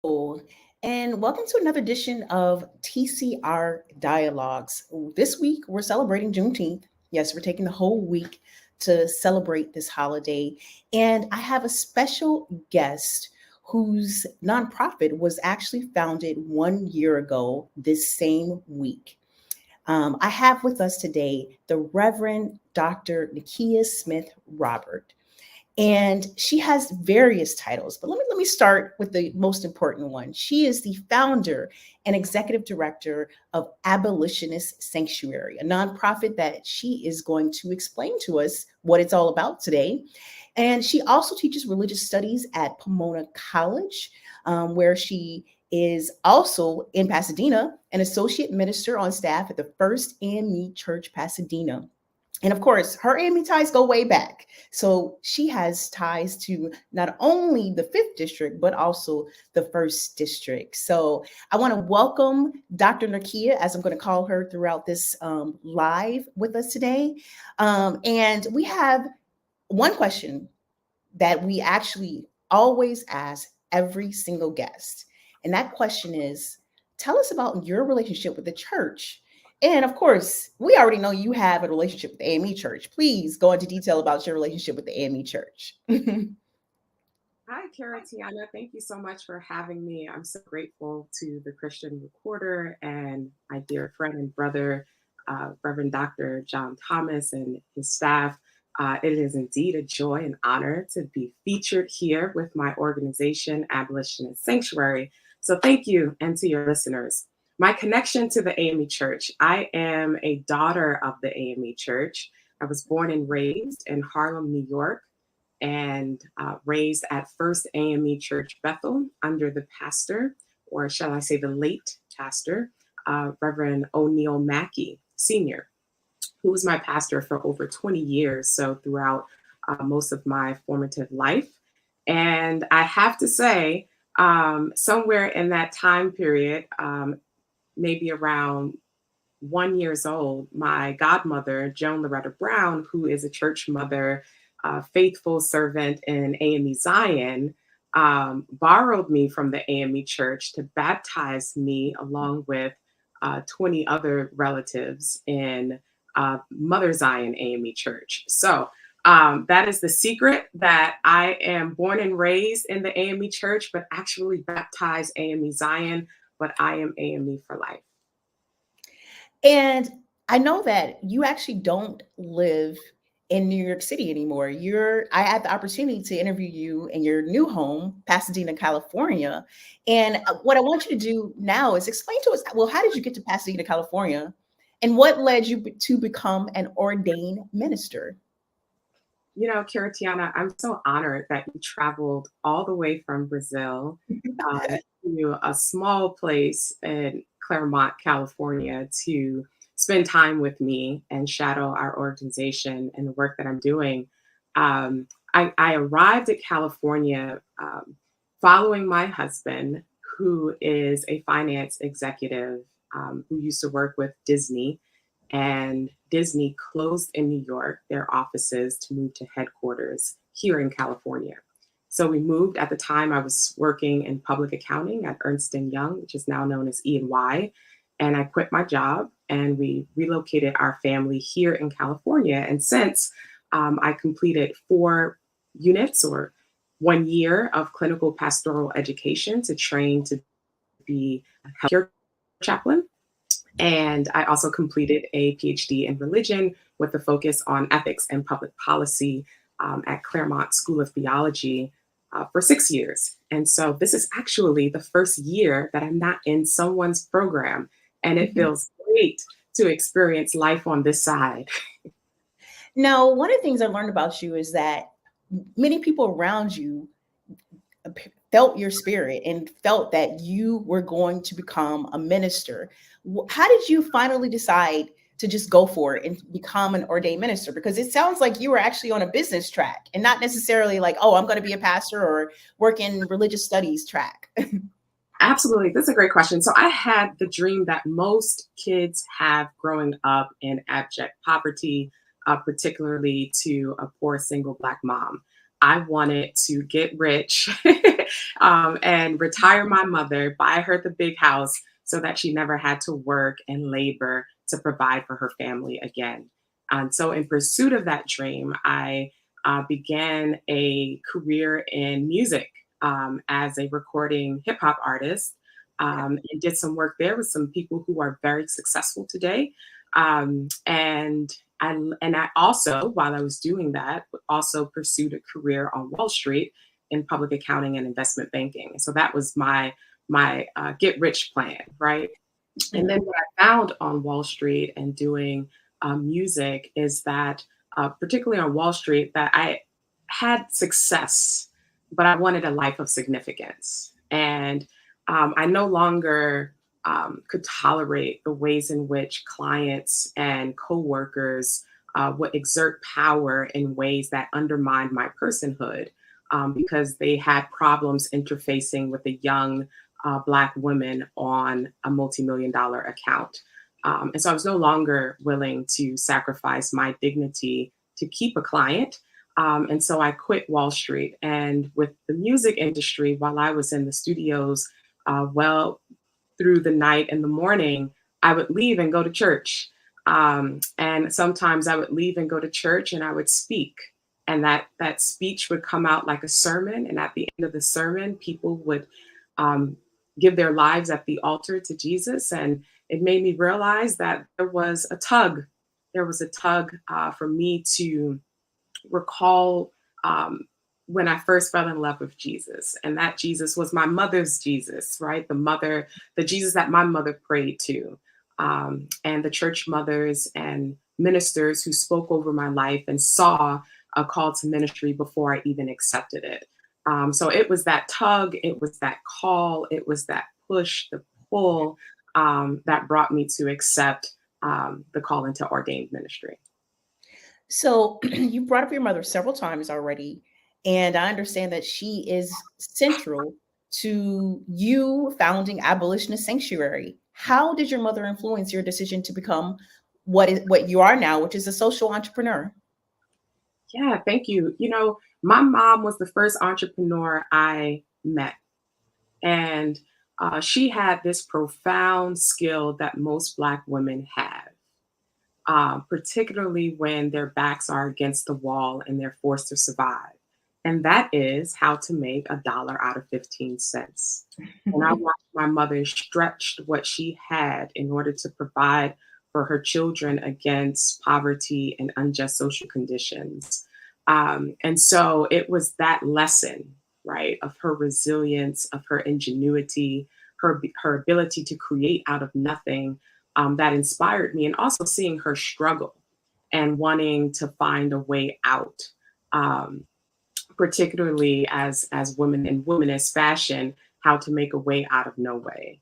Hello, and welcome to another edition of TCR Dialogues. This week, we're celebrating Juneteenth. Yes, we're taking the whole week to celebrate this holiday. And I have a special guest whose nonprofit was actually founded 1 year ago this same week. I have with us today the Reverend Dr. Nikia Smith Robert. And she has various titles, but let me start with the most important one. She is the founder and executive director of Abolitionist Sanctuary, a nonprofit that she is going to explain to us what it's all about today. And she also teaches religious studies at Pomona College, where she is also in Pasadena, an associate minister on staff at the First AME Church, Pasadena. And of course, her AME ties go way back. So she has ties to not only the 5th district, but also the 1st district. So I want to welcome Dr. Nikia, as I'm going to call her throughout this live with us today. And we have one question that we actually always ask every single guest. And that question is, tell us about your relationship with the church. And of course, we already know you have a relationship with the AME Church. Please go into detail about your relationship with the AME Church. Hi, Tiana. Thank you so much for having me. I'm so grateful to the Christian Recorder and my dear friend and brother, Reverend Dr. John Thomas and his staff. It is indeed a joy and honor to be featured here with my organization, Abolitionist Sanctuary. So thank you, and to your listeners. My connection to the AME Church. I am a daughter of the AME Church. I was born and raised in Harlem, New York, and raised at First AME Church Bethel under the pastor, or shall I say the late pastor, Reverend O'Neill Mackey Sr., who was my pastor for over 20 years, so throughout most of my formative life. And I have to say, somewhere in that time period, maybe around 1 year old, my godmother, Joan Loretta Brown, who is a church mother, faithful servant in AME Zion, borrowed me from the AME Church to baptize me along with 20 other relatives in Mother Zion AME Church. So that is the secret, that I am born and raised in the AME Church, but actually baptized AME Zion, but I am AME for life. And I know that you actually don't live in New York City anymore. I had the opportunity to interview you in your new home, Pasadena, California. And what I want you to do now is explain to us, well, how did you get to Pasadena, California? And what led you to become an ordained minister? You know, Kiritiana, I'm so honored that you traveled all the way from Brazil to a small place in Claremont, California, to spend time with me and shadow our organization and the work that I'm doing. I arrived at California following my husband, who is a finance executive who used to work with Disney. And Disney closed in New York their offices to move to headquarters here in California. So we moved. At the time, I was working in public accounting at Ernst & Young, which is now known as E&Y. And I quit my job and we relocated our family here in California. And since I completed 4 units or 1 year of clinical pastoral education to train to be a healthcare chaplain. And I also completed a PhD in religion with a focus on ethics and public policy at Claremont School of Theology for 6 years. And so this is actually the first year that I'm not in someone's program. And it feels great to experience life on this side. Now, one of the things I learned about you is that many people around you felt your spirit and felt that you were going to become a minister. How did you finally decide to just go for it and become an ordained minister? Because it sounds like you were actually on a business track and not necessarily like, oh, I'm going to be a pastor or work in religious studies track. Absolutely. That's a great question. So I had the dream that most kids have growing up in abject poverty, particularly to a poor single Black mom. I wanted to get rich and retire my mother, buy her the big house so that she never had to work and labor to provide for her family again. And so, in pursuit of that dream, I began a career in music as a recording hip hop artist, and did some work there with some people who are very successful today. And I also, while I was doing that, also pursued a career on Wall Street in public accounting and investment banking. So that was my get rich plan, right? And then what I found on Wall Street and doing music is that, particularly on Wall Street, that I had success, but I wanted a life of significance. And I no longer could tolerate the ways in which clients and coworkers would exert power in ways that undermined my personhood, because they had problems interfacing with a young Black women on a multi-million dollar account. And so I was no longer willing to sacrifice my dignity to keep a client. And so I quit Wall Street. And with the music industry, while I was in the studios, well through the night and the morning, I would leave and go to church. And sometimes I would leave and go to church and I would speak. And that speech would come out like a sermon. And at the end of the sermon, people would give their lives at the altar to Jesus. And it made me realize that there was a tug. There was a tug for me to recall when I first fell in love with Jesus. And that Jesus was my mother's Jesus, right? The Jesus that my mother prayed to. And the church mothers and ministers who spoke over my life and saw a call to ministry before I even accepted it. So it was that tug, it was that call, it was that push, the pull that brought me to accept the call into ordained ministry. So you brought up your mother several times already, and I understand that she is central to you founding Abolitionist Sanctuary. How did your mother influence your decision to become what you are now, which is a social entrepreneur? Yeah, thank you. My mom was the first entrepreneur I met. And she had this profound skill that most Black women have, particularly when their backs are against the wall and they're forced to survive. And that is how to make a dollar out of 15 cents. And I watched my mother stretch what she had in order to provide for her children against poverty and unjust social conditions. And so it was that lesson, right, of her resilience, of her ingenuity, her ability to create out of nothing, that inspired me, and also seeing her struggle and wanting to find a way out, particularly as women in womanist fashion, how to make a way out of no way.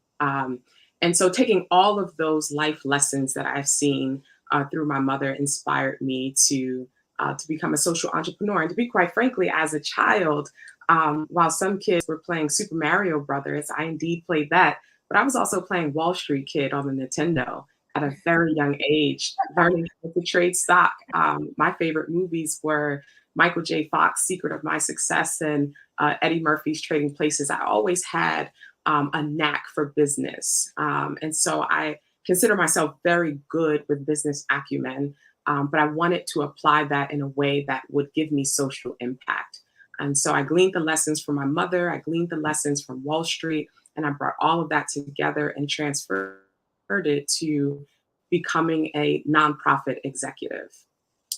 And so taking all of those life lessons that I've seen through my mother inspired me to become a social entrepreneur. And to be quite frankly, as a child, while some kids were playing Super Mario Brothers, I indeed played that. But I was also playing Wall Street Kid on the Nintendo at a very young age, learning how to trade stock. My favorite movies were Michael J. Fox, Secret of My Success, and Eddie Murphy's Trading Places. I always had a knack for business. And so I consider myself very good with business acumen, but I wanted to apply that in a way that would give me social impact. And so I gleaned the lessons from my mother, I gleaned the lessons from Wall Street, and I brought all of that together and transferred it to becoming a nonprofit executive.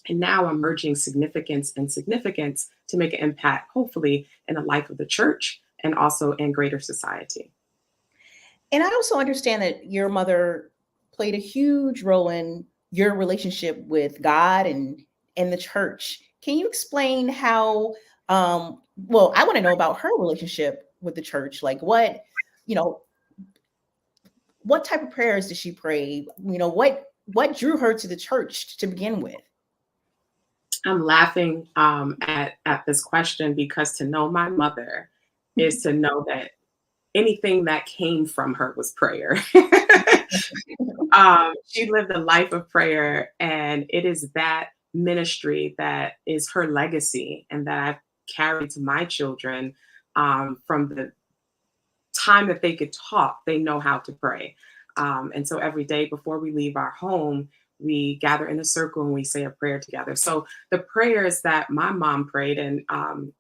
And now I'm merging significance and significance to make an impact, hopefully, in the life of the church and also in greater society. And I also understand that your mother played a huge role in your relationship with God and the church. Can you explain how, well, I want to know about her relationship with the church. Like you know, what type of prayers did she pray? What drew her to the church to begin with? I'm laughing at this question because to know my mother is to know that anything that came from her was prayer. She lived a life of prayer, and it is that ministry that is her legacy, and that I've carry to my children from the time that they could talk, they know how to pray. And so every day before we leave our home, we gather in a circle and we say a prayer together. So the prayers that my mom prayed, and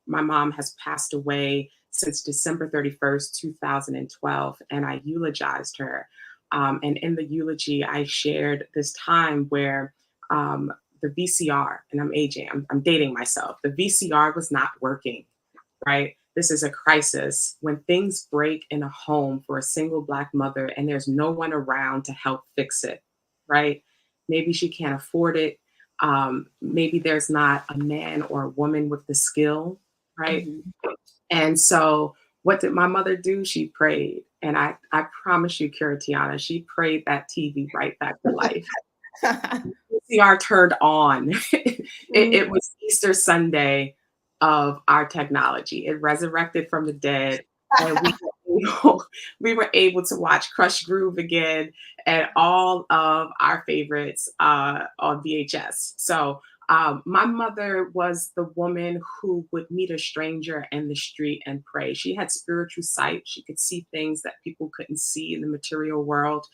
my mom has passed away since December 31st, 2012, and I eulogized her. And in the eulogy, I shared this time where the VCR, and I'm aging, I'm dating myself, the VCR was not working, right? This is a crisis. When things break in a home for a single Black mother and there's no one around to help fix it, right? Maybe she can't afford it. Maybe there's not a man or a woman with the skill, right? Mm-hmm. And so what did my mother do? She prayed. And I promise you, Kiritiana, she prayed that TV right back to life. VCR turned on. It was Easter Sunday of our technology. It resurrected from the dead, and we were able to watch Crush Groove again and all of our favorites on VHS. So my mother was the woman who would meet a stranger in the street and pray. She had spiritual sight. She could see things that people couldn't see in the material world.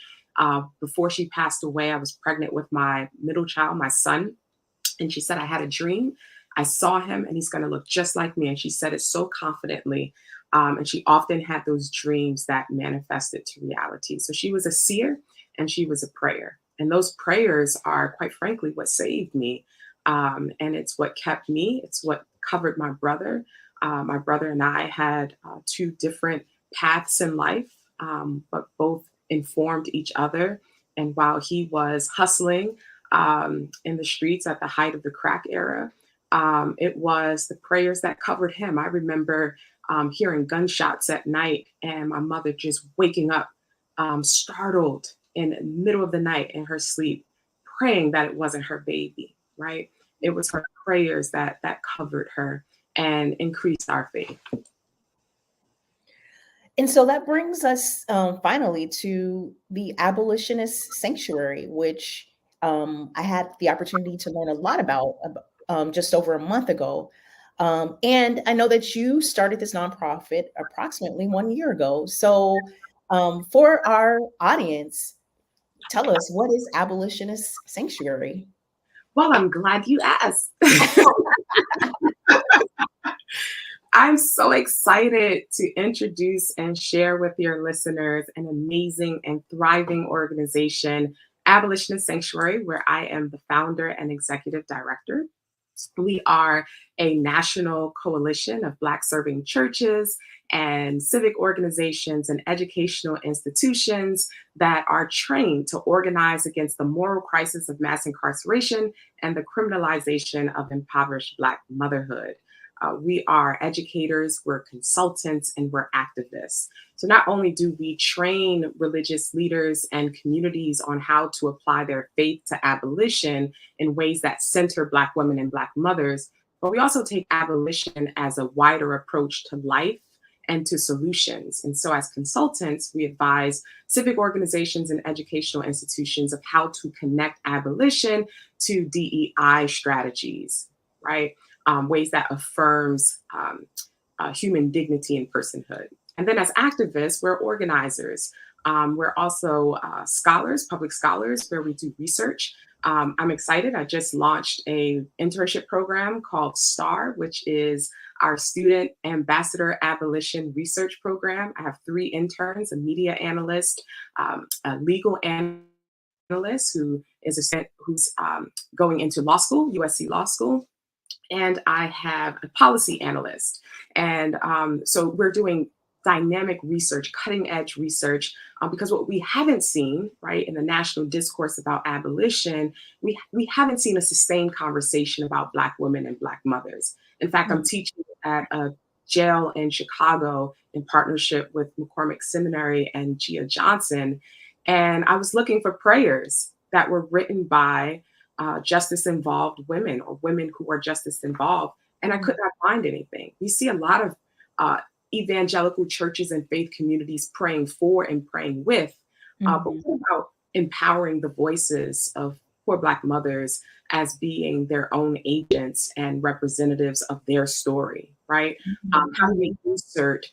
Before she passed away, I was pregnant with my middle child, my son. And she said, I had a dream. I saw him and he's going to look just like me. And she said it so confidently. And she often had those dreams that manifested to reality. So she was a seer and she was a prayer. And those prayers are, quite frankly, what saved me. And it's what kept me. It's what covered my brother. My brother and I had two different paths in life, but both informed each other. And while he was hustling in the streets at the height of the crack era, it was the prayers that covered him. I remember hearing gunshots at night and my mother just waking up startled in the middle of the night in her sleep, praying that it wasn't her baby, right? It was her prayers that covered her and increased our faith. And so that brings us finally to the Abolitionist Sanctuary, which I had the opportunity to learn a lot about just over a month ago. And I know that you started this nonprofit approximately 1 year ago. So for our audience, tell us, what is Abolitionist Sanctuary? Well, I'm glad you asked. I'm so excited to introduce and share with your listeners an amazing and thriving organization, Abolitionist Sanctuary, where I am the founder and executive director. We are a national coalition of Black serving churches and civic organizations and educational institutions that are trained to organize against the moral crisis of mass incarceration and the criminalization of impoverished Black motherhood. We are educators, we're consultants, and we're activists. So not only do we train religious leaders and communities on how to apply their faith to abolition in ways that center Black women and Black mothers, but we also take abolition as a wider approach to life and to solutions. And so as consultants, we advise civic organizations and educational institutions of how to connect abolition to DEI strategies, right? Ways that affirms human dignity and personhood. And then as activists, we're organizers. We're also scholars, public scholars, where we do research. I'm excited. I just launched a internship program called STAR, which is our Student Ambassador Abolition Research Program. I have 3 interns, a media analyst, a legal analyst who is a student who's going into law school, USC Law School, and I have a policy analyst. And so we're doing dynamic research, cutting edge research, because what we haven't seen, right, in the national discourse about abolition, we haven't seen a sustained conversation about Black women and Black mothers. In fact, I'm teaching at a jail in Chicago in partnership with McCormick Seminary and Gia Johnson. And I was looking for prayers that were written by justice-involved women or women who are justice-involved, and I could not find anything. We see a lot of evangelical churches and faith communities praying for and praying with, but what about empowering the voices of poor Black mothers as being their own agents and representatives of their story, right? How do we insert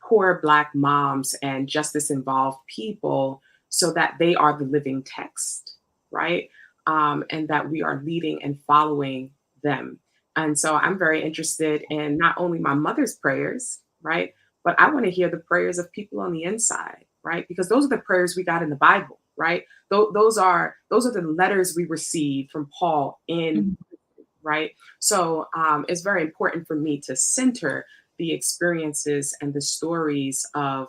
poor Black moms and justice involved people so that they are the living text, right? And that we are leading and following them. And so I'm very interested in not only my mother's prayers, right? But I want to hear the prayers of people on the inside, right? Because those are the prayers we got in the Bible, right? Those are the letters we received from Paul in, Mhm. right? So it's very important for me to center the experiences and the stories of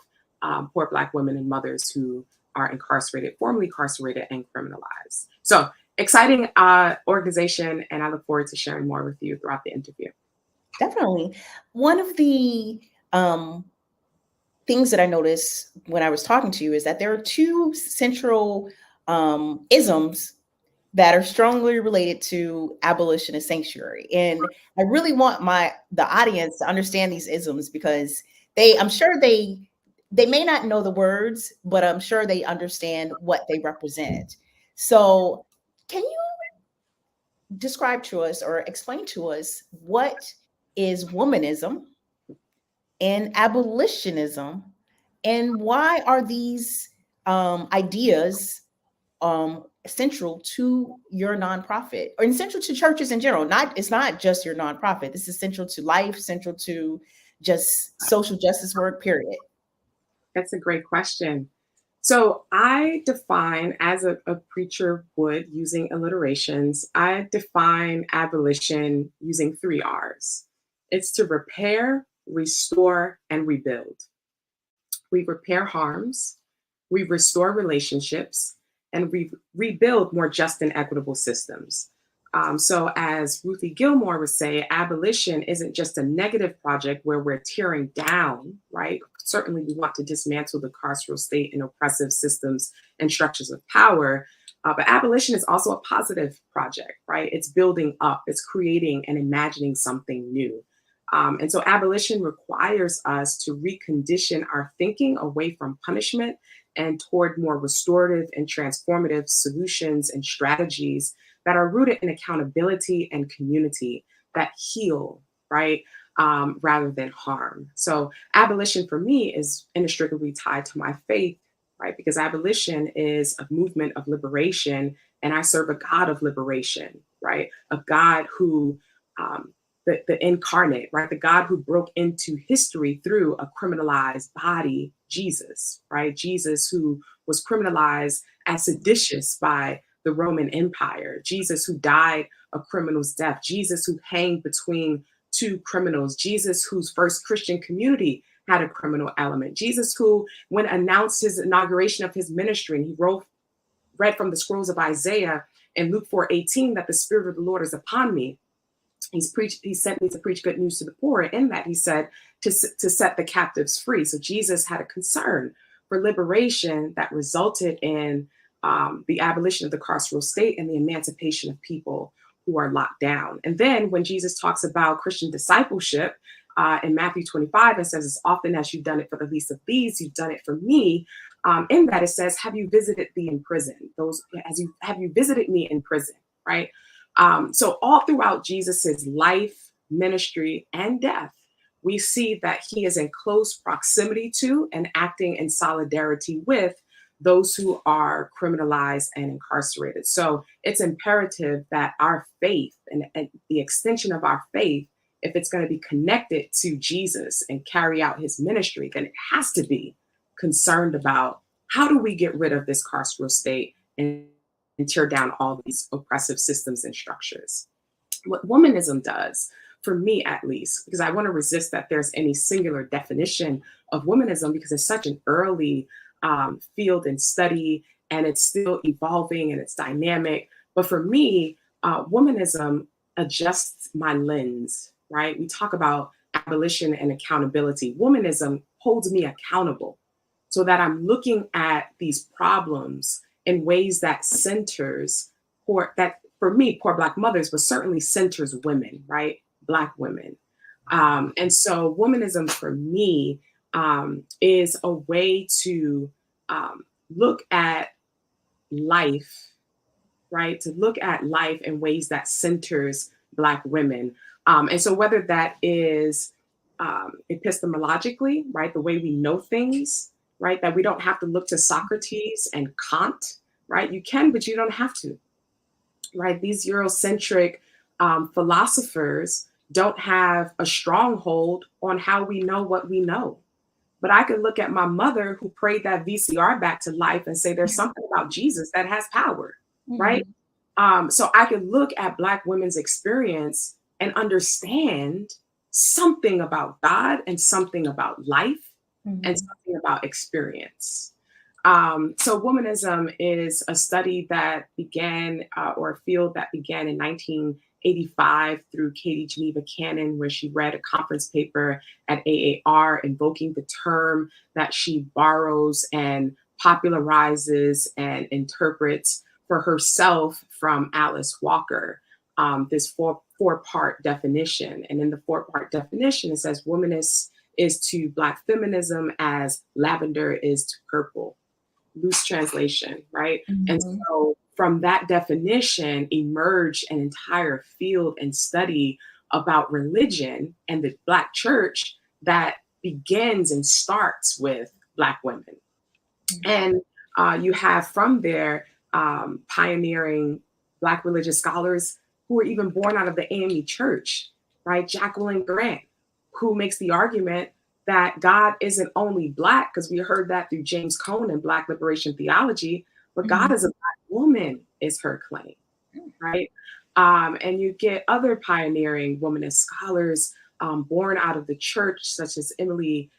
poor Black women and mothers who are incarcerated, formerly incarcerated, and criminalized. So exciting organization, and I look forward to sharing more with you throughout the interview. Definitely. One of the things that I noticed when I was talking to you is that there are two central isms that are strongly related to abolition and sanctuary. And I really want the audience to understand these isms because I'm sure they may not know the words, but I'm sure they understand what they represent. So can you describe to us or explain to us what is womanism and abolitionism, and why are these ideas central to your nonprofit or essential to churches in general? It's not just your nonprofit. This is central to life, central to just social justice work, period. That's a great question. So I define, as a preacher would using alliterations, I define abolition using three R's. It's to repair, restore, and rebuild. We repair harms, we restore relationships, and we rebuild more just and equitable systems. So, as Ruthie Gilmore would say, abolition isn't just a negative project where we're tearing down, right? Certainly, we want to dismantle the carceral state and oppressive systems and structures of power. But abolition is also a positive project, right? It's building up, it's creating and imagining something new. And so abolition requires us to recondition our thinking away from punishment and toward more restorative and transformative solutions and strategies that are rooted in accountability and community that heal, right? Rather than harm. So abolition for me is inextricably tied to my faith, right? Because abolition is a movement of liberation, and I serve a God of liberation, right? A God who the incarnate, right? The God who broke into history through a criminalized body, Jesus, right? Jesus, who was criminalized as seditious by the Roman Empire, Jesus, who died a criminal's death, Jesus, who hanged between two criminals, Jesus, whose first Christian community had a criminal element, Jesus, who, when announced his inauguration of his ministry, and he read from the scrolls of Isaiah in Luke 4:18 that the Spirit of the Lord is upon me. He sent me to preach good news to the poor. And in that, he said to set the captives free. So Jesus had a concern for liberation that resulted in the abolition of the carceral state and the emancipation of people who are locked down. And then when Jesus talks about Christian discipleship in Matthew 25, it says, as often as you've done it for the least of these, you've done it for me. In that, it says, have you visited thee in prison? Have you visited me in prison, right? So all throughout Jesus's life, ministry, and death, we see that he is in close proximity to and acting in solidarity with those who are criminalized and incarcerated. So it's imperative that our faith and the extension of our faith, if it's going to be connected to Jesus and carry out his ministry, then it has to be concerned about how do we get rid of this carceral state and tear down all these oppressive systems and structures. What womanism does, for me at least, because I want to resist that there's any singular definition of womanism because it's such an early field and study, and it's still evolving and it's dynamic. But for me, womanism adjusts my lens, right? We talk about abolition and accountability. Womanism holds me accountable so that I'm looking at these problems in ways that centers for me, poor Black mothers, but certainly centers women, right? Black women. And so womanism for me is a way to look at life right? To look at life in ways that centers Black women. And so whether that is epistemologically, right, the way we know things, right, that we don't have to look to Socrates and Kant, right? You can, but you don't have to, right? These Eurocentric philosophers don't have a stronghold on how we know what we know. But I could look at my mother who prayed that VCR back to life and say there's something about Jesus that has power, right? So I could look at Black women's experience and understand something about God and something about life and something about experience. So womanism is a study that began, or a field that began in 1985 through Katie Geneva Cannon, where she read a conference paper at AAR invoking the term that she borrows and popularizes and interprets for herself from Alice Walker, this four-part definition. And in the four-part definition, it says womanist is to Black feminism as lavender is to purple. Loose translation, right? And so from that definition emerged an entire field and study about religion and the Black church that begins and starts with Black women. And you have from there pioneering Black religious scholars who were even born out of the AME church, right? Jacqueline Grant, who makes the argument that God isn't only Black, because we heard that through James Cone and Black liberation theology, but God is a Black woman is her claim, right? And you get other pioneering womanist scholars born out of the church, such as Emily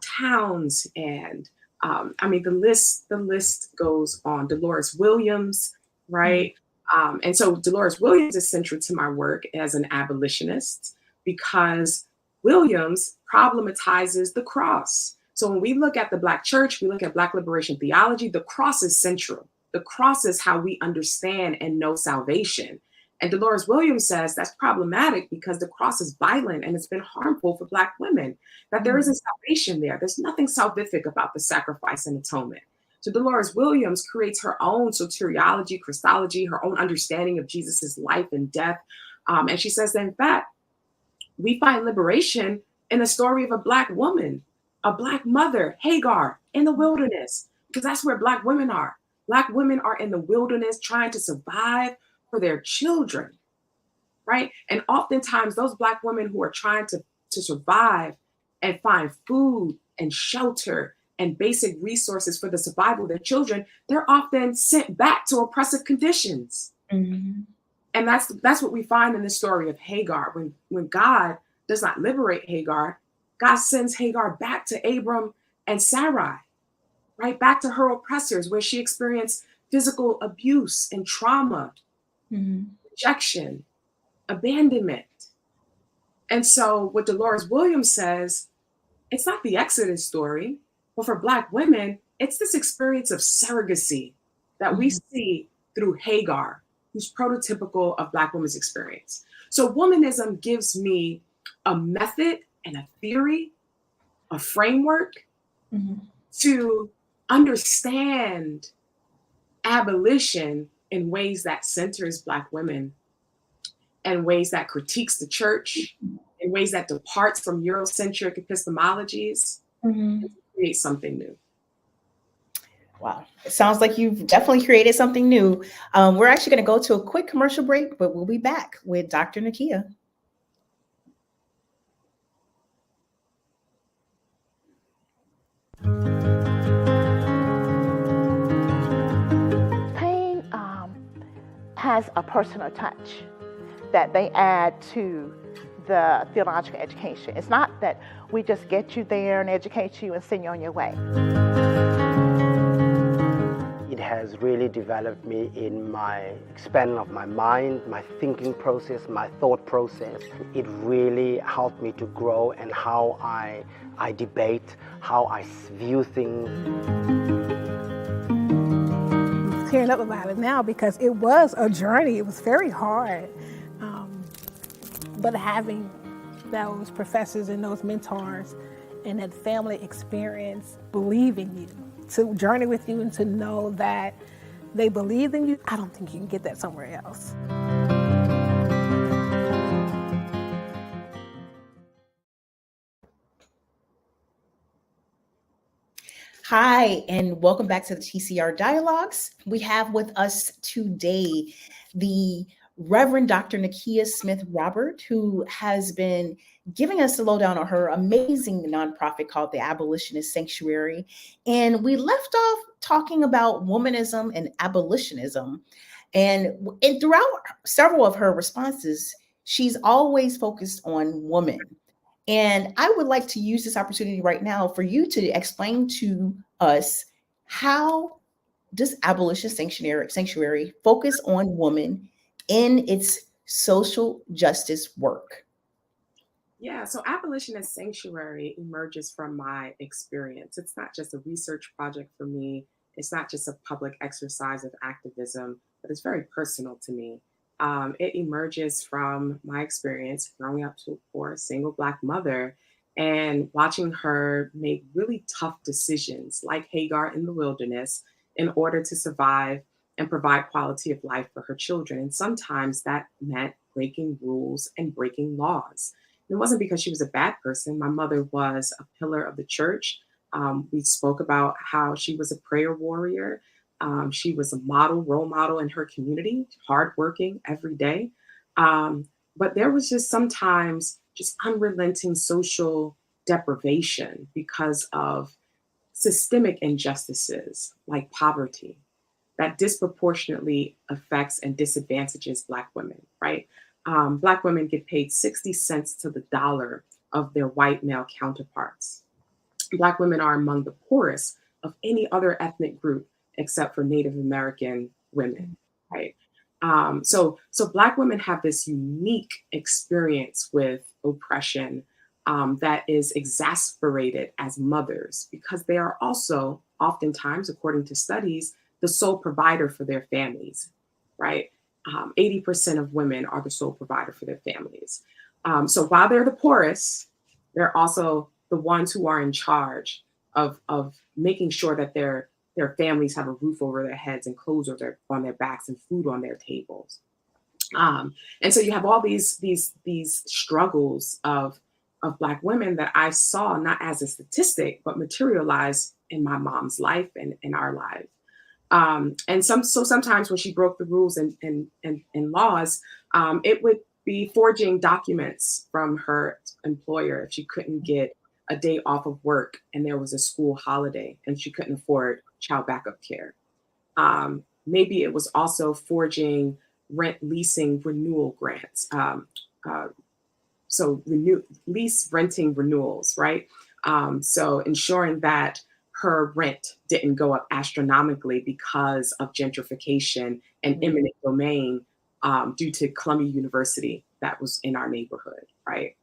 Towns, and I mean, the list goes on. Dolores Williams, right? And so Dolores Williams is central to my work as an abolitionist because Williams problematizes the cross. So when we look at the Black church, we look at Black liberation theology, the cross is central. The cross is how we understand and know salvation. And Dolores Williams says that's problematic because the cross is violent and it's been harmful for Black women, that there isn't salvation there. There's nothing salvific about the sacrifice and atonement. So Dolores Williams creates her own soteriology, Christology, her own understanding of Jesus's life and death. And she says that, in fact, we find liberation in the story of a Black woman, a Black mother, Hagar, in the wilderness, because that's where Black women are. Black women are in the wilderness trying to survive for their children, right? And oftentimes those Black women who are trying to survive and find food and shelter and basic resources for the survival of their children, they're often sent back to oppressive conditions. And that's what we find in the story of Hagar. When God does not liberate Hagar, God sends Hagar back to Abram and Sarai, right? Back to her oppressors, where she experienced physical abuse and trauma, rejection, abandonment. And so what Dolores Williams says, it's not the Exodus story, but for Black women, it's this experience of surrogacy that we see through Hagar, who's prototypical of Black women's experience. So womanism gives me a method and a theory, a framework to understand abolition in ways that centers Black women, and ways that critiques the church, in ways that departs from Eurocentric epistemologies, and create something new. Wow. It sounds like you've definitely created something new. We're actually going to go to a quick commercial break, but we'll be back with Dr. Nikia. Pain has a personal touch that they add to the theological education. It's not that we just get you there and educate you and send you on your way. It has really developed me in my expanding of my mind, my thinking process, my thought process. It really helped me to grow and how I debate, how I view things. I'm tearing up about it now because it was a journey. It was very hard. But having those professors and those mentors and that family experience believing you, to journey with you and to know that they believed in you. I don't think you can get that somewhere else. Hi, and welcome back to the TCR Dialogues. We have with us today the Reverend Dr. Nikia Smith Robert, who has been giving us the lowdown on her amazing nonprofit called the Abolitionist Sanctuary. And we left off talking about womanism and abolitionism. And throughout several of her responses, she's always focused on women. And I would like to use this opportunity right now for you to explain to us, how does Abolitionist Sanctuary focus on women in its social justice work? Yeah, so Abolitionist Sanctuary emerges from my experience. It's not just a research project for me. It's not just a public exercise of activism, but it's very personal to me. It emerges from my experience growing up for a single Black mother and watching her make really tough decisions, like Hagar in the wilderness, in order to survive and provide quality of life for her children. And sometimes that meant breaking rules and breaking laws. It wasn't because she was a bad person. My mother was a pillar of the church. We spoke about how she was a prayer warrior. She was a role model in her community, hardworking every day. But there was just sometimes just unrelenting social deprivation because of systemic injustices like poverty that disproportionately affects and disadvantages Black women, right? Black women get paid 60 cents to the dollar of their white male counterparts. Black women are among the poorest of any other ethnic group except for Native American women, right? So Black women have this unique experience with oppression that is exacerbated as mothers because they are also oftentimes, according to studies, the sole provider for their families, right? 80% of women are the sole provider for their families. So while they're the poorest, they're also the ones who are in charge of making sure that their families have a roof over their heads and clothes on their backs and food on their tables. And so you have all these struggles of Black women that I saw not as a statistic, but materialize in my mom's life and in our lives. And sometimes when she broke the rules and laws, it would be forging documents from her employer if she couldn't get a day off of work and there was a school holiday and she couldn't afford child backup care. Maybe it was also forging rent leasing renewal grants. Lease renting renewals, right? So ensuring that her rent didn't go up astronomically because of gentrification and eminent domain due to Columbia University that was in our neighborhood, right?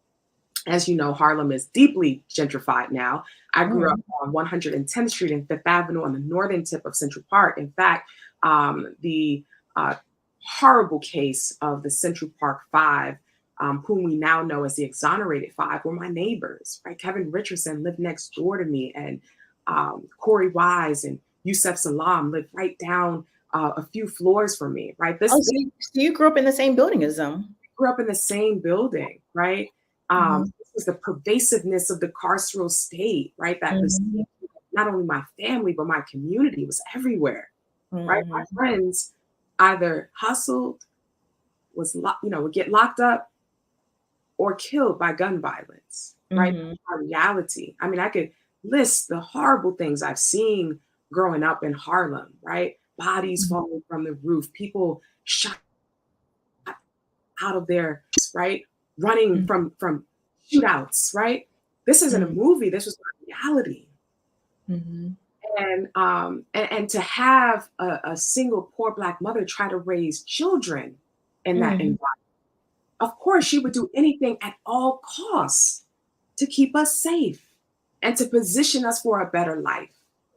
As you know, Harlem is deeply gentrified now. I grew up on 110th Street and Fifth Avenue on the northern tip of Central Park. In fact, the horrible case of the Central Park Five, whom we now know as the Exonerated Five, were my neighbors, right? Kevin Richardson lived next door to me, and Corey Wise and Yusef Salam lived right down a few floors from me, right? So you grew up in the same building as them? Grew up in the same building, right? This was the pervasiveness of the carceral state, right? That was not only my family, but my community was everywhere, right? My friends either hustled, would get locked up, or killed by gun violence, right? Our reality. I mean, I could list the horrible things I've seen growing up in Harlem, right? Bodies falling from the roof, people shot out of their, right? Running from shootouts, right? This isn't a movie. This was my reality. And to have a single poor Black mother try to raise children in that environment, of course, she would do anything at all costs to keep us safe and to position us for a better life.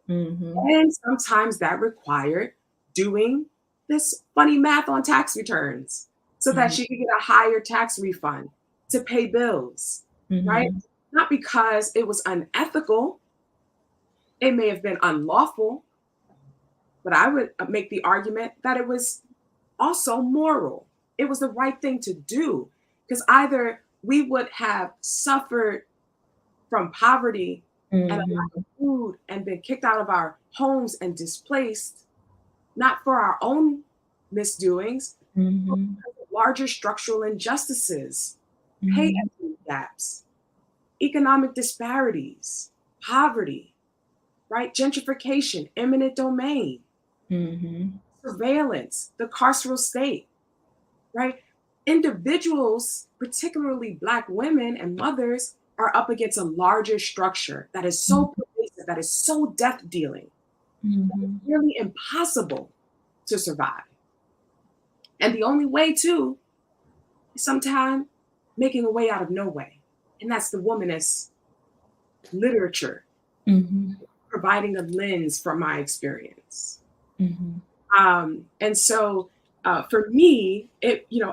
And sometimes that required doing this funny math on tax returns so that she could get a higher tax refund to pay bills, right? Not because it was unethical. It may have been unlawful, but I would make the argument that it was also moral. It was the right thing to do, because either we would have suffered from poverty and a lack of food and been kicked out of our homes and displaced, not for our own misdoings, but because of larger structural injustices, pay equity gaps, economic disparities, poverty, right? Gentrification, eminent domain, surveillance, the carceral state, right? Individuals, particularly Black women and mothers, are up against a larger structure that is so pervasive, that is so death dealing, that it's nearly impossible to survive. And the only way to is sometimes making a way out of no way. And that's the womanist literature, providing a lens from my experience. And so for me,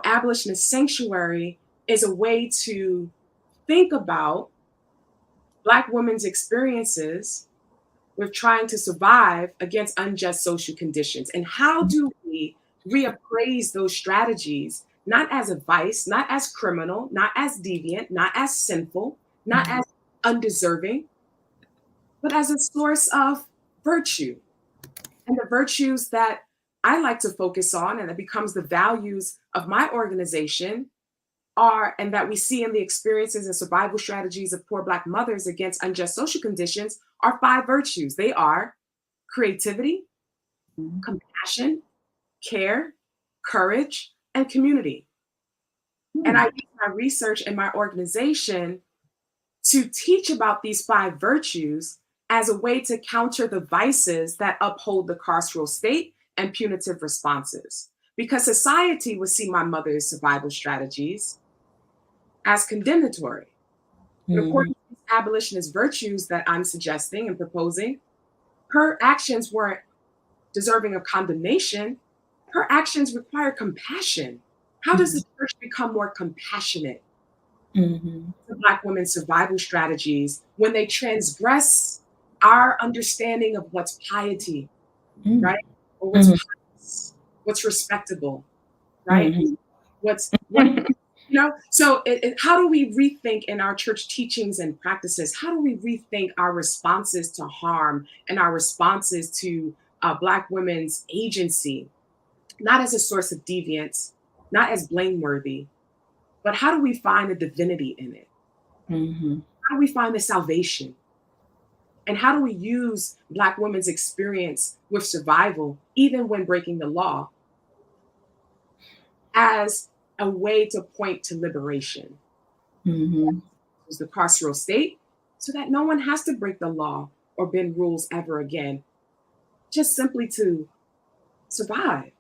abolitionist sanctuary is a way to think about Black women's experiences with trying to survive against unjust social conditions. And how do we reappraise those strategies, not as a vice, not as criminal, not as deviant, not as sinful, not as undeserving, but as a source of virtue. And the virtues that I like to focus on, and it becomes the values of my organization, are, and that we see in the experiences and survival strategies of poor Black mothers against unjust social conditions, are 5 virtues. They are creativity, compassion, care, courage, and community. And I use my research and my organization to teach about these 5 virtues as a way to counter the vices that uphold the carceral state and punitive responses. Because society would see my mother's survival strategies as condemnatory. But according to these abolitionist virtues that I'm suggesting and proposing, her actions weren't deserving of condemnation. Her actions require compassion. How does the church become more compassionate to Black women's survival strategies when they transgress our understanding of what's piety, right? Or what's pious, what's respectable, right? So how do we rethink in our church teachings and practices? How do we rethink our responses to harm and our responses to Black women's agency, not as a source of deviance, not as blameworthy, but how do we find the divinity in it? How do we find the salvation? And how do we use Black women's experience with survival, even when breaking the law, as a way to point to liberation? It's the carceral state, so that no one has to break the law or bend rules ever again, just simply to survive.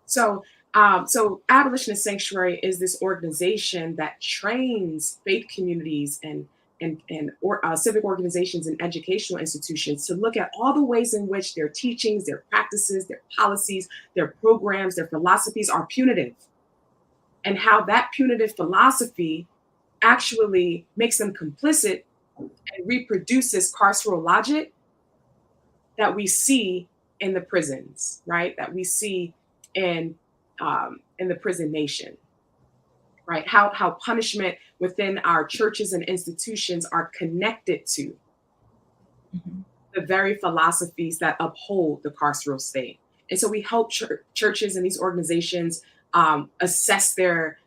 So Abolitionist Sanctuary is this organization that trains faith communities and civic organizations and educational institutions to look at all the ways in which their teachings, their practices, their policies, their programs, their philosophies are punitive, and how that punitive philosophy actually makes them complicit and reproduces carceral logic that we see in the prisons, right? That we see in the prison nation, right? How punishment within our churches and institutions are connected to the very philosophies that uphold the carceral state. And so we help churches and these organizations assess their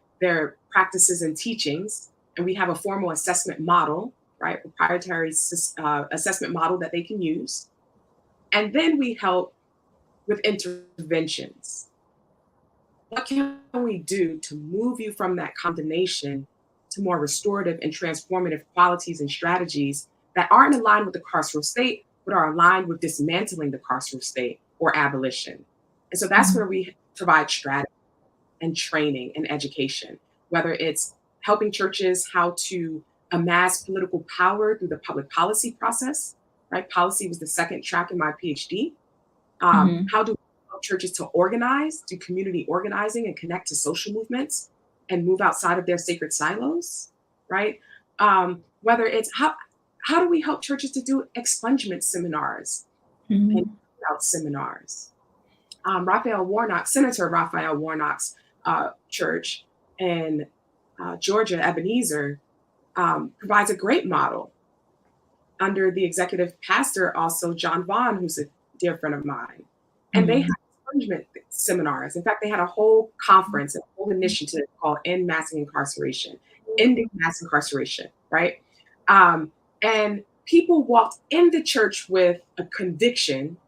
practices and teachings. And we have a formal assessment model, right? Proprietary assessment model that they can use. And then we help with interventions. What can we do to move you from that condemnation to more restorative and transformative qualities and strategies that aren't aligned with the carceral state, but are aligned with dismantling the carceral state or abolition? And so that's where we provide strategy and training and education, whether it's helping churches how to amass political power through the public policy process, right? Policy was the second track in my PhD. How do churches to organize, do community organizing and connect to social movements and move outside of their sacred silos, right? Whether it's how do we help churches to do expungement seminars Mhm. and out seminars. Senator Raphael Warnock's church in Georgia, Ebenezer, provides a great model under the executive pastor, also John Vaughn, who's a dear friend of mine. And they Mhm. had expungement seminars. In fact, they had a whole conference, a whole initiative called End Mass Incarceration, Ending Mass Incarceration, right? And people walked in the church with a conviction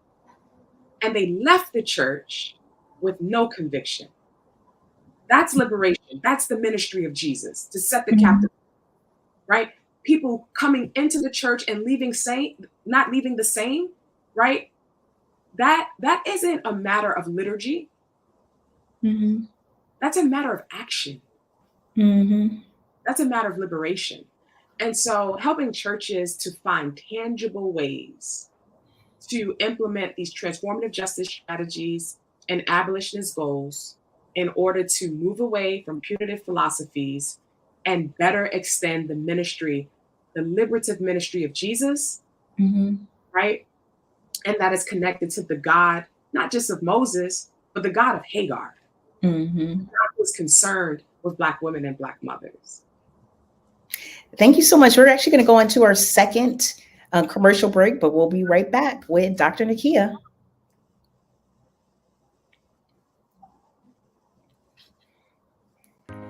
and they left the church with no conviction. That's liberation. That's the ministry of Jesus, to set the Mhm. captive, right? People coming into the church and not leaving the same, right? That isn't a matter of liturgy. Mhm. That's a matter of action. Mhm. That's a matter of liberation. And so helping churches to find tangible ways to implement these transformative justice strategies and abolitionist goals in order to move away from punitive philosophies and better extend the ministry, the liberative ministry of Jesus, Mhm. right? And that is connected to the God, not just of Moses, but the God of Hagar. Mhm. God was concerned with Black women and Black mothers. Thank you so much. We're actually going to go into our second commercial break, but we'll be right back with Dr. Nikia.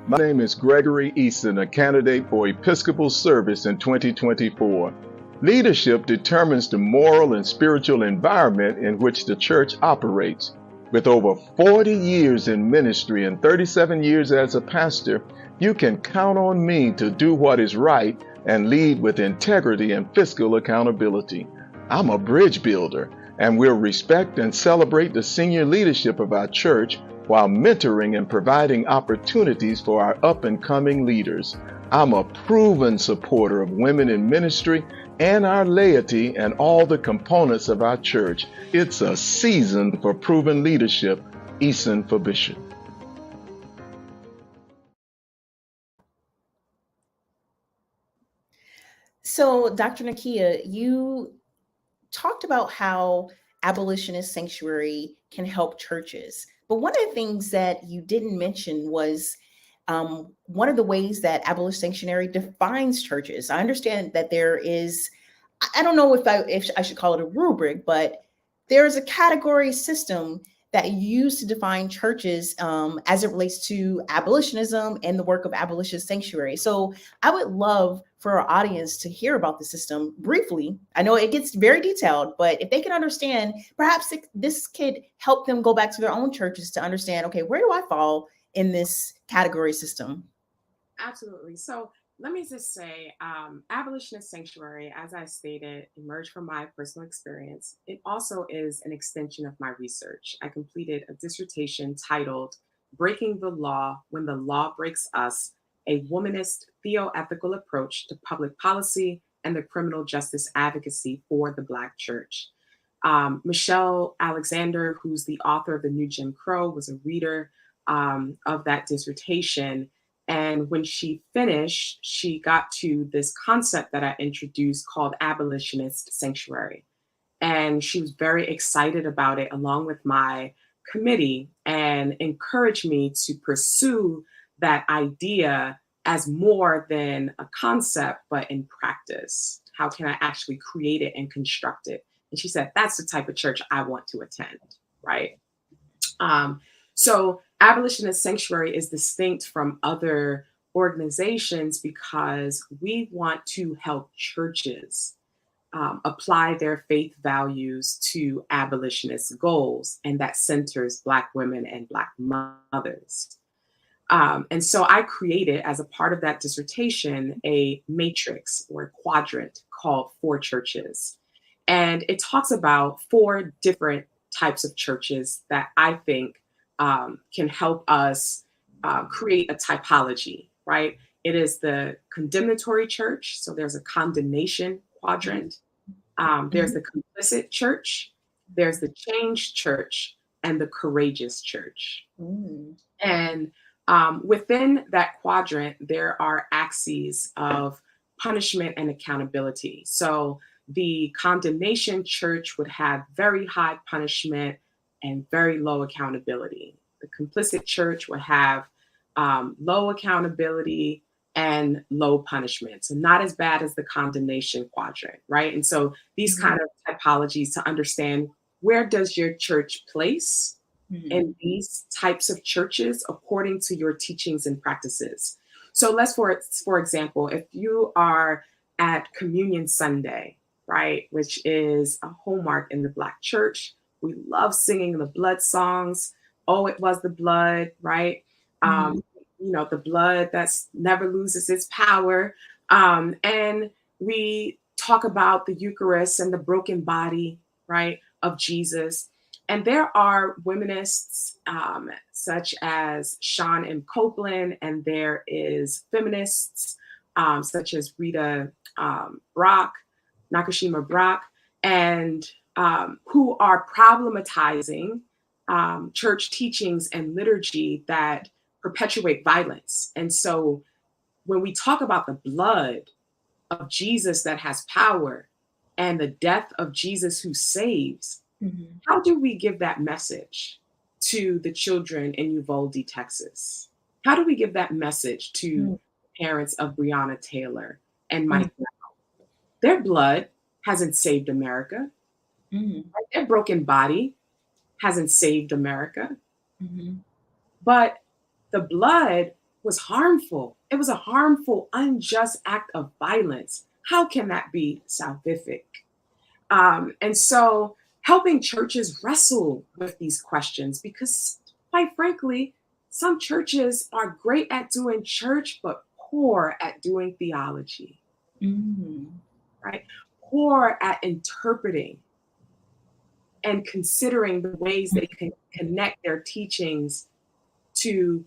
My name is Gregory Easton, a candidate for Episcopal service in 2024. Leadership determines the moral and spiritual environment in which the church operates. With over 40 years in ministry and 37 years as a pastor, you can count on me to do what is right and lead with integrity and fiscal accountability. I'm a bridge builder, and will respect and celebrate the senior leadership of our church while mentoring and providing opportunities for our up-and-coming leaders. I'm a proven supporter of women in ministry and our laity and all the components of our church. It's a season for proven leadership. Eason for Bishop. So, Dr. Nikia, you talked about how abolitionist sanctuary can help churches. But one of the things that you didn't mention was one of the ways that abolitionist sanctuary defines churches. I understand that there is, I don't know if I should call it a rubric, but there is a category system that you use to define churches as it relates to abolitionism and the work of abolitionist sanctuary. So I would love for our audience to hear about the system briefly. I know it gets very detailed, but if they can understand, perhaps this could help them go back to their own churches to understand, okay, where do I fall in this category system? Absolutely. So let me just say, abolitionist sanctuary, as I stated, emerged from my personal experience. It also is an extension of my research. I completed a dissertation titled Breaking the Law When the Law Breaks Us, a Womanist Theoethical Approach to Public Policy and the Criminal Justice Advocacy for the Black Church. Michelle Alexander, who's the author of The New Jim Crow, was a reader of that dissertation. And when she finished, she got to this concept that I introduced called abolitionist sanctuary. And she was very excited about it, along with my committee, and encouraged me to pursue that idea as more than a concept, but in practice. How can I actually create it and construct it? And she said, that's the type of church I want to attend, right? So abolitionist sanctuary is distinct from other organizations because we want to help churches apply their faith values to abolitionist goals, and that centers Black women and Black mothers. And so I created, as a part of that dissertation, a matrix or a quadrant called Four Churches. And it talks about four different types of churches that I think can help us create a typology, right? It is the condemnatory church. So there's a condemnation quadrant. There's the complicit church. There's the changed church and the courageous church. Mm. And within that quadrant, there are axes of punishment and accountability. So the condemnation church would have very high punishment and very low accountability. The complicit church would have low accountability and low punishment. So not as bad as the condemnation quadrant, right? And so these kind of typologies to understand, where does your church place in these types of churches according to your teachings and practices? So let's, for example, if you are at Communion Sunday, right, which is a hallmark in the Black church, we love singing the blood songs. Oh, it was the blood, right? You know, the blood that's never loses its power. And we talk about the Eucharist and the broken body, right, of Jesus. And there are wominists such as Sean M. Copeland, and there is feminists such as Rita Brock, Nakashima Brock, and who are problematizing church teachings and liturgy that perpetuate violence. And so when we talk about the blood of Jesus that has power and the death of Jesus who saves, how do we give that message to the children in Uvalde, Texas? How do we give that message to parents of Breonna Taylor and Mike Brown? Their blood hasn't saved America. Their broken body hasn't saved America. But the blood was harmful. It was a harmful, unjust act of violence. How can that be salvific? And so helping churches wrestle with these questions, because quite frankly, some churches are great at doing church, but poor at doing theology, right? Poor at interpreting and considering the ways they can connect their teachings to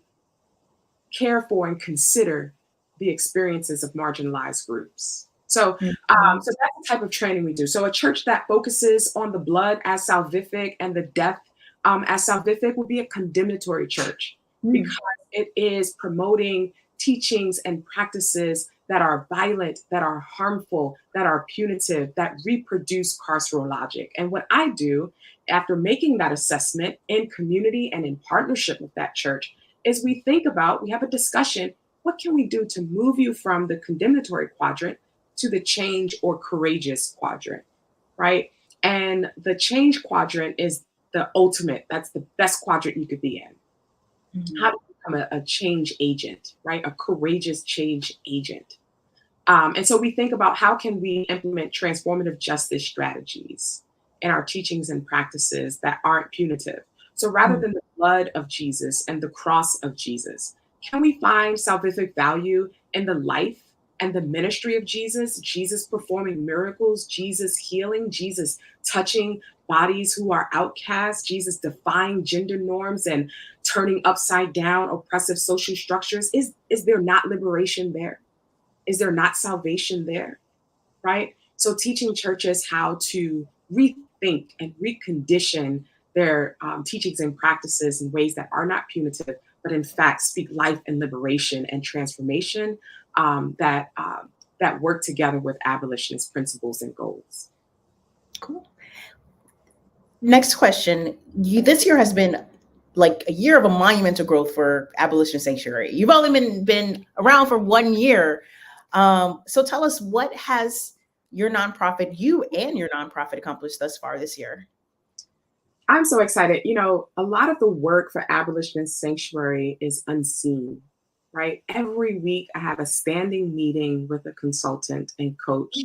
care for and consider the experiences of marginalized groups. So, so that's the type of training we do. So a church that focuses on the blood as salvific and the death as salvific would be a condemnatory church, because it is promoting teachings and practices that are violent, that are harmful, that are punitive, that reproduce carceral logic. And what I do after making that assessment in community and in partnership with that church is we have a discussion, what can we do to move you from the condemnatory quadrant to the change or courageous quadrant, right? And the change quadrant is the ultimate, that's the best quadrant you could be in. How to become a change agent, right? A courageous change agent. And so we think about, how can we implement transformative justice strategies in our teachings and practices that aren't punitive? So rather than the blood of Jesus and the cross of Jesus, can we find salvific value in the life and the ministry of Jesus? Jesus performing miracles, Jesus healing, Jesus touching bodies who are outcast, Jesus defying gender norms and turning upside down oppressive social structures. Is there not liberation there? Is there not salvation there? Right? So teaching churches how to rethink and recondition their teachings and practices in ways that are not punitive, but in fact speak life and liberation and transformation that work together with abolitionist principles and goals. Cool. Next question. This year has been like a year of a monumental growth for Abolition Sanctuary. You've only been around for 1 year. So tell us, what has you and your nonprofit accomplished thus far this year? I'm so excited. You know, a lot of the work for Abolitionist Sanctuary is unseen, right? Every week I have a standing meeting with a consultant and coach.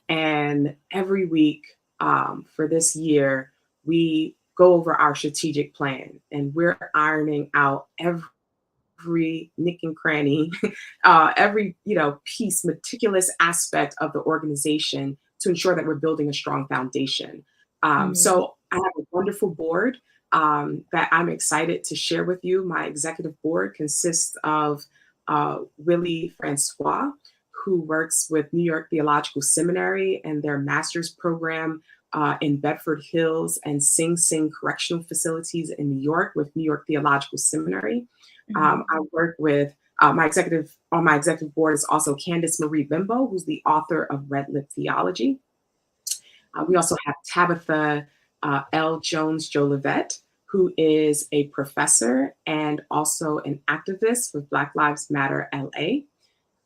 And every week for this year, we go over our strategic plan, and we're ironing out every nick and cranny, every piece, meticulous aspect of the organization to ensure that we're building a strong foundation. So I have a wonderful board that I'm excited to share with you. My executive board consists of Willie Francois, who works with New York Theological Seminary and their master's program in Bedford Hills and Sing Sing Correctional Facilities in New York with New York Theological Seminary. I work with on my executive board is also Candace Marie Bimbo, who's the author of Red Lip Theology. We also have Tabitha L. Jones Jolivet, who is a professor and also an activist with Black Lives Matter LA.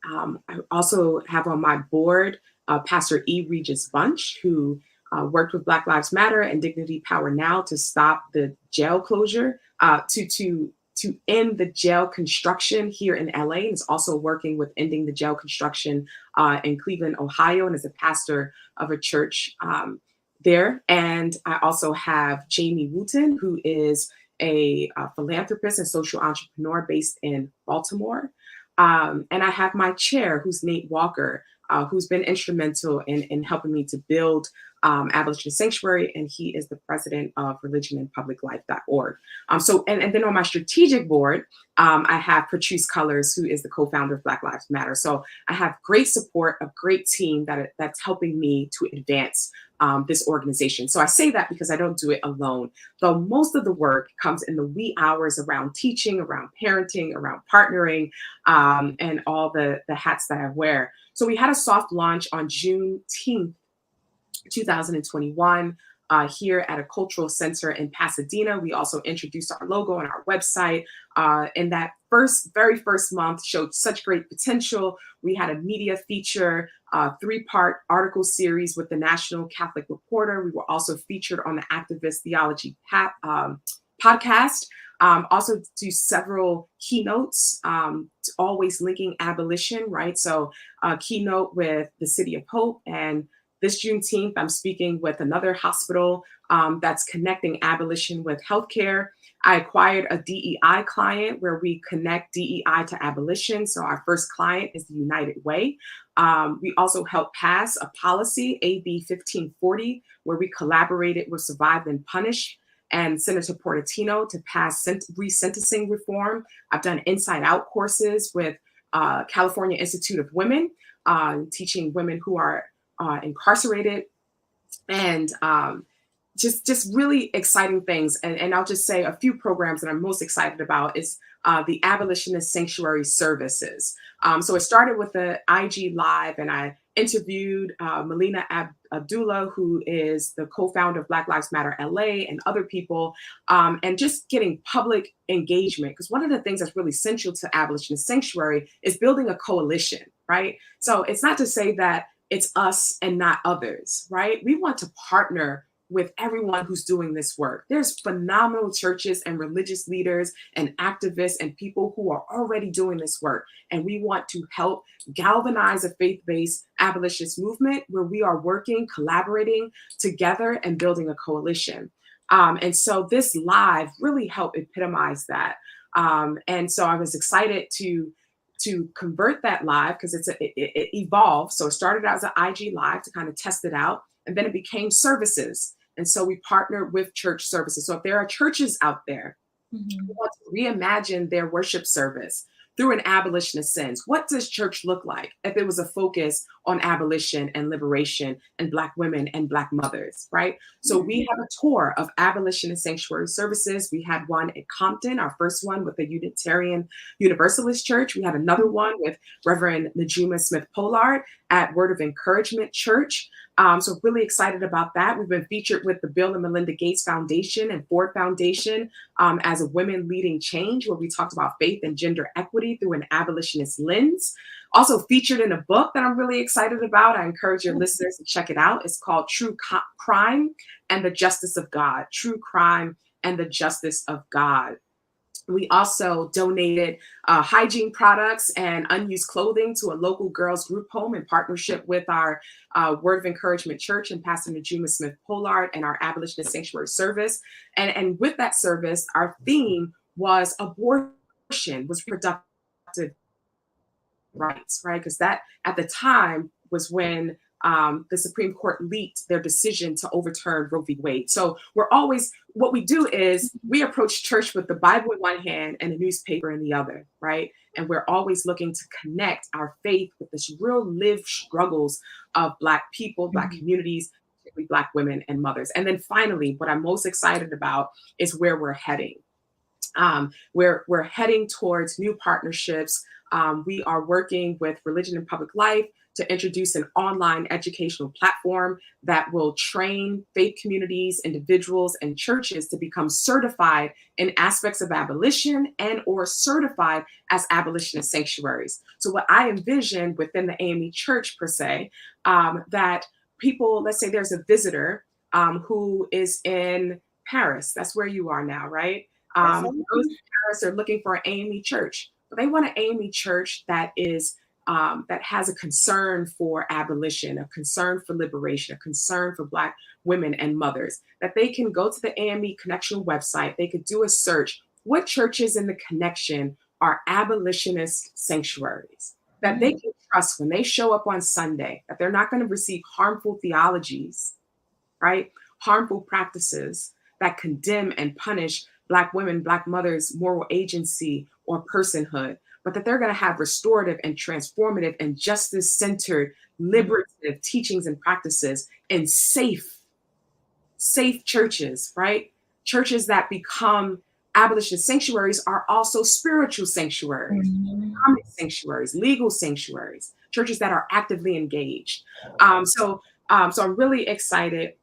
I also have on my board Pastor E. Regis Bunch, who worked with Black Lives Matter and Dignity Power Now to stop the jail closure, to end the jail construction here in LA, and is also working with ending the jail construction in Cleveland, Ohio, and is a pastor of a church there. And I also have Jamie Wooten, who is a philanthropist and social entrepreneur based in Baltimore. And I have my chair, who's Nate Walker, who's been instrumental in helping me to build Abolitionist Sanctuary, and he is the president of religionandpubliclife.org. And then on my strategic board, I have Patrice Cullors, who is the co-founder of Black Lives Matter. So I have great support, a great team that's helping me to advance this organization. So I say that because I don't do it alone, though most of the work comes in the wee hours around teaching, around parenting, around partnering, and all the hats that I wear. So we had a soft launch on Juneteenth, 2021, here at a cultural center in Pasadena. We also introduced our logo on our website. And that very first month showed such great potential. We had a media feature, 3-part article series with the National Catholic Reporter. We were also featured on the Activist Theology podcast. Also do several keynotes, always linking abolition, right? So keynote with the City of Hope, and this Juneteenth, I'm speaking with another hospital that's connecting abolition with healthcare. I acquired a DEI client where we connect DEI to abolition. So our first client is the United Way. We also helped pass a policy, AB 1540, where we collaborated with Survive and Punish and Senator Portantino to pass resentencing reform. I've done Inside Out courses with California Institute of Women, teaching women who are incarcerated, and just really exciting things. And I'll just say a few programs that I'm most excited about is the Abolitionist Sanctuary Services. So it started with the IG Live, and I interviewed Melina Abdullah, who is the co-founder of Black Lives Matter LA, and other people, and just getting public engagement. Because one of the things that's really central to Abolitionist Sanctuary is building a coalition, right? So it's not to say that it's us and not others, right? We want to partner with everyone who's doing this work. There's phenomenal churches and religious leaders and activists and people who are already doing this work. And we want to help galvanize a faith-based abolitionist movement where we are working, collaborating together and building a coalition. And so this live really helped epitomize that. And so I was excited to convert that live because it evolved. So it started out as an IG Live to kind of test it out, and then it became services. And so we partnered with church services. So if there are churches out there who want to reimagine their worship service through an abolitionist sense, what does church look like if it was a focus on abolition and liberation and Black women and Black mothers, right? So we have a tour of Abolitionist Sanctuary Services. We had one at Compton, our first one with the Unitarian Universalist Church. We had another one with Reverend Nikia Smith Robert at Word of Encouragement Church. So really excited about that. We've been featured with the Bill and Melinda Gates Foundation and Ford Foundation as a Women Leading Change, where we talked about faith and gender equity through an abolitionist lens. Also featured in a book that I'm really excited about. I encourage your listeners to check it out. It's called True Crime and the Justice of God. True Crime and the Justice of God. We also donated hygiene products and unused clothing to a local girls group home in partnership with our Word of Encouragement Church and Pastor Nikia Smith Robert and our Abolitionist Sanctuary Service. And with that service, our theme was abortion was reproductive rights, right? Because that at the time was when the Supreme Court leaked their decision to overturn Roe v. Wade. So what we do is we approach church with the Bible in one hand and a newspaper in the other, right? And we're always looking to connect our faith with this real lived struggles of Black people, Black communities, particularly Black women and mothers. And then finally, what I'm most excited about is where we're heading. We're heading towards new partnerships. We are working with Religion and Public Life to introduce an online educational platform that will train faith communities, individuals, and churches to become certified in aspects of abolition and or certified as abolitionist sanctuaries. So what I envision within the AME Church per se, that people, let's say there's a visitor who is in Paris. That's where you are now, right? Those in Paris are looking for an AME church, but they want an AME church that is that has a concern for abolition, a concern for liberation, a concern for Black women and mothers. That they can go to the AME Connection website. They could do a search. What churches in the connection are abolitionist sanctuaries? That they can trust when they show up on Sunday, that they're not going to receive harmful theologies, right? Harmful practices that condemn and punish Black women, Black mothers' moral agency or personhood, but that they're going to have restorative and transformative and justice-centered, liberative teachings and practices in safe churches, right? Churches that become abolitionist sanctuaries are also spiritual sanctuaries, economic sanctuaries, legal sanctuaries, churches that are actively engaged. So I'm really excited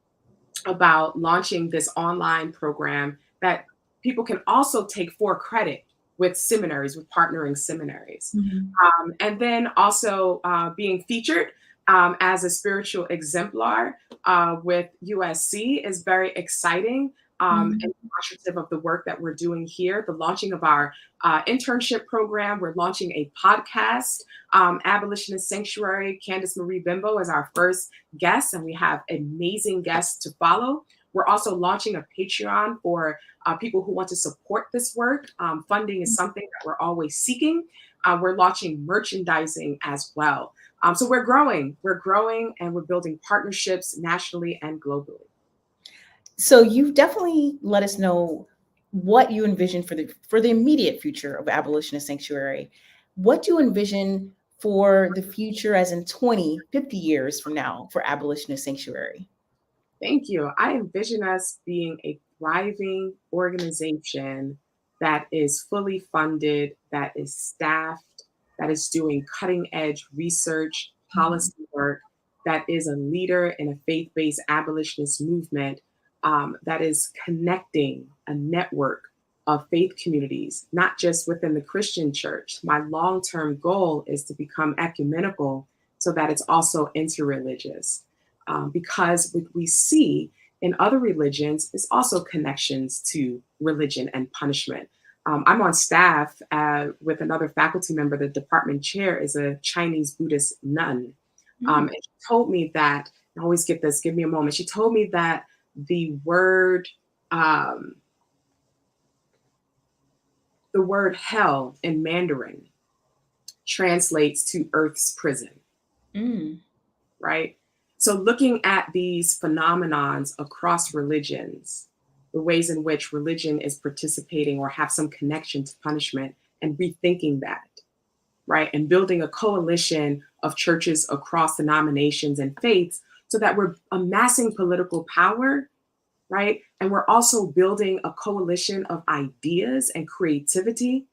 about launching this online program that people can also take for credit with seminaries, with partnering seminaries. And then also being featured as a spiritual exemplar with USC is very exciting and demonstrative of the work that we're doing here. The launching of our internship program, we're launching a podcast, Abolitionist Sanctuary. Candace Marie Bimbo is our first guest, and we have amazing guests to follow. We're also launching a Patreon for people who want to support this work. Funding is something that we're always seeking. We're launching merchandising as well. So we're growing, and we're building partnerships nationally and globally. So you've definitely let us know what you envision for the immediate future of Abolitionist Sanctuary. What do you envision for the future, as in 20, 50 years from now, for Abolitionist Sanctuary? Thank you. I envision us being a thriving organization that is fully funded, that is staffed, that is doing cutting edge research, policy work, that is a leader in a faith-based abolitionist movement, that is connecting a network of faith communities, not just within the Christian church. My long-term goal is to become ecumenical so that it's also interreligious. Because what we see in other religions is also connections to religion and punishment. I'm on staff with another faculty member. The department chair is a Chinese Buddhist nun. And she told me that, I always get this, give me a moment. She told me that the word hell in Mandarin translates to Earth's prison, right? So looking at these phenomenons across religions, the ways in which religion is participating or have some connection to punishment, and rethinking that, right? And building a coalition of churches across denominations and faiths so that we're amassing political power, right? And we're also building a coalition of ideas and creativity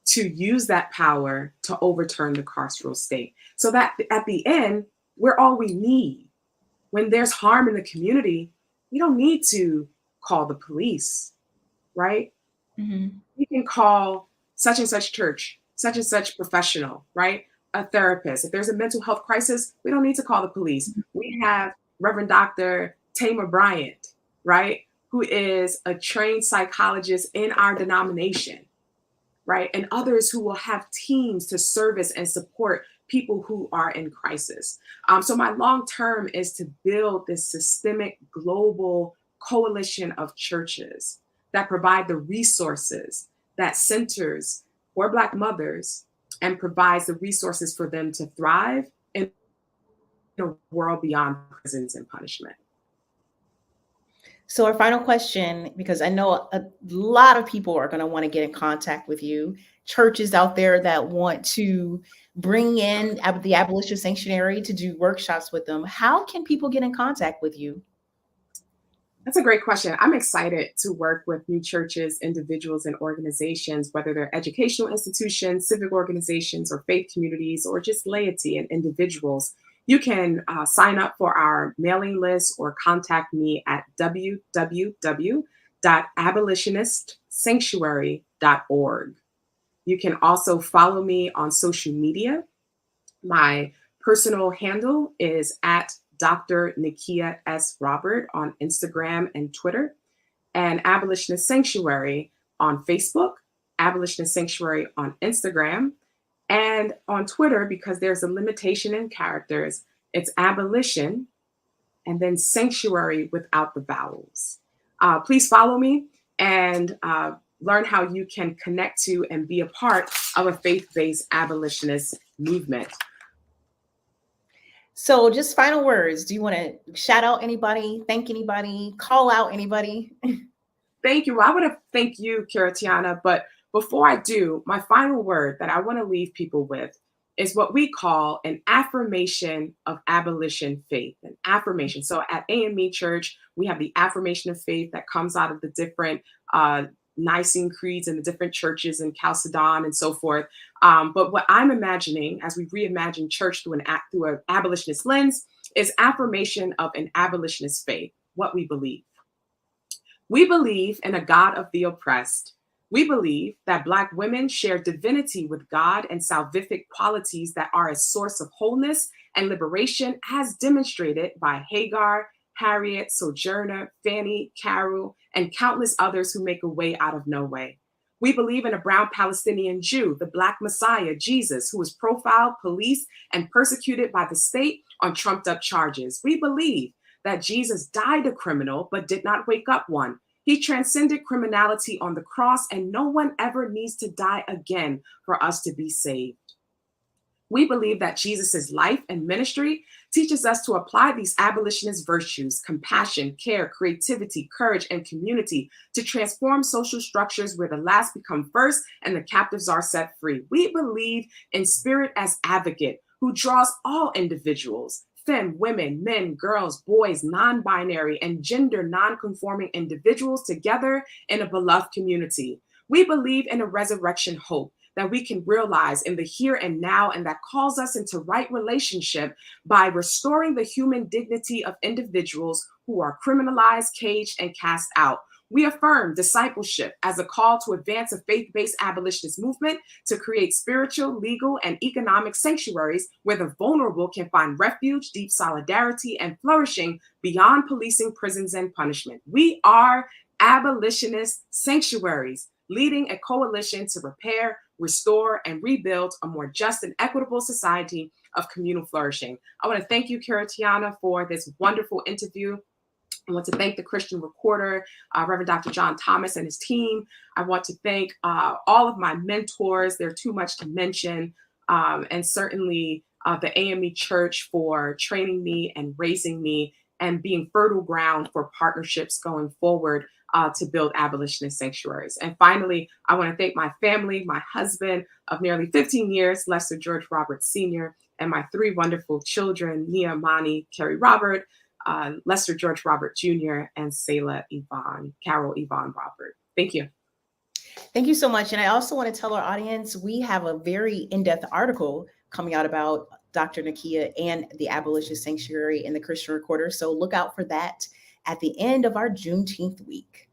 to use that power to overturn the carceral state. So that at the end, we're all we need. When there's harm in the community, we don't need to call the police, right? We can call such and such church, such and such professional, right? A therapist. If there's a mental health crisis, we don't need to call the police. We have Reverend Dr. Tamar Bryant, right? Who is a trained psychologist in our denomination, right? And others who will have teams to service and support people who are in crisis. So my long term is to build this systemic global coalition of churches that provide the resources that centers for Black mothers and provides the resources for them to thrive in a world beyond prisons and punishment. So our final question, because I know a lot of people are going to want to get in contact with you, churches out there that want to bring in the Abolitionist Sanctuary to do workshops with them. How can people get in contact with you? That's a great question. I'm excited to work with new churches, individuals, and organizations, whether they're educational institutions, civic organizations, or faith communities, or just laity and individuals. You can sign up for our mailing list or contact me at www.abolitionistsanctuary.org. You can also follow me on social media. My personal handle is at Dr. Nikia S. Robert on Instagram and Twitter, and Abolitionist Sanctuary on Facebook, Abolitionist Sanctuary on Instagram, and on Twitter, because there's a limitation in characters, it's abolition and then sanctuary without the vowels. Please follow me and learn how you can connect to and be a part of a faith-based abolitionist movement. So just final words. Do you want to shout out anybody, thank anybody, call out anybody? Thank you. Well, I want to thank you, Kiratiana, but before I do, my final word that I want to leave people with is what we call an affirmation of abolition faith, an affirmation. So at AME Church, we have the affirmation of faith that comes out of the different Nicene creeds in the different churches in Chalcedon and so forth. But what I'm imagining as we reimagine church through an abolitionist lens is affirmation of an abolitionist faith, what we believe. We believe in a God of the oppressed. We believe that Black women share divinity with God and salvific qualities that are a source of wholeness and liberation, as demonstrated by Hagar, Harriet, Sojourner, Fanny, Carol, and countless others who make a way out of no way. We believe in a brown Palestinian Jew, the Black Messiah, Jesus, who was profiled, policed, and persecuted by the state on trumped up charges. We believe that Jesus died a criminal, but did not wake up one. He transcended criminality on the cross, and no one ever needs to die again for us to be saved. We believe that Jesus' life and ministry teaches us to apply these abolitionist virtues, compassion, care, creativity, courage, and community to transform social structures where the last become first and the captives are set free. We believe in spirit as advocate, who draws all individuals, femme, women, men, girls, boys, non-binary, and gender non-conforming individuals together in a beloved community. We believe in a resurrection hope that we can realize in the here and now, and that calls us into right relationship by restoring the human dignity of individuals who are criminalized, caged, and cast out. We affirm discipleship as a call to advance a faith-based abolitionist movement to create spiritual, legal, and economic sanctuaries where the vulnerable can find refuge, deep solidarity, and flourishing beyond policing, prisons, and punishment. We are abolitionist sanctuaries, leading a coalition to repair, restore, and rebuild a more just and equitable society of communal flourishing. I want to thank you, Kiratiana, for this wonderful interview. I want to thank the Christian Recorder, Reverend Dr. John Thomas and his team. I want to thank all of my mentors. They're too much to mention. And certainly the AME Church for training me and raising me and being fertile ground for partnerships going forward to build abolitionist sanctuaries. And finally, I want to thank my family, my husband of nearly 15 years, Lester George Robert Sr., and my three wonderful children, Nia, Mani, Carrie Robert, Lester George Robert Jr., and Carol Yvonne Robert. Thank you. Thank you so much. And I also want to tell our audience, we have a very in-depth article coming out about Dr. Nikia and the Abolitionist Sanctuary in the Christian Recorder. So look out for that at the end of our Juneteenth week.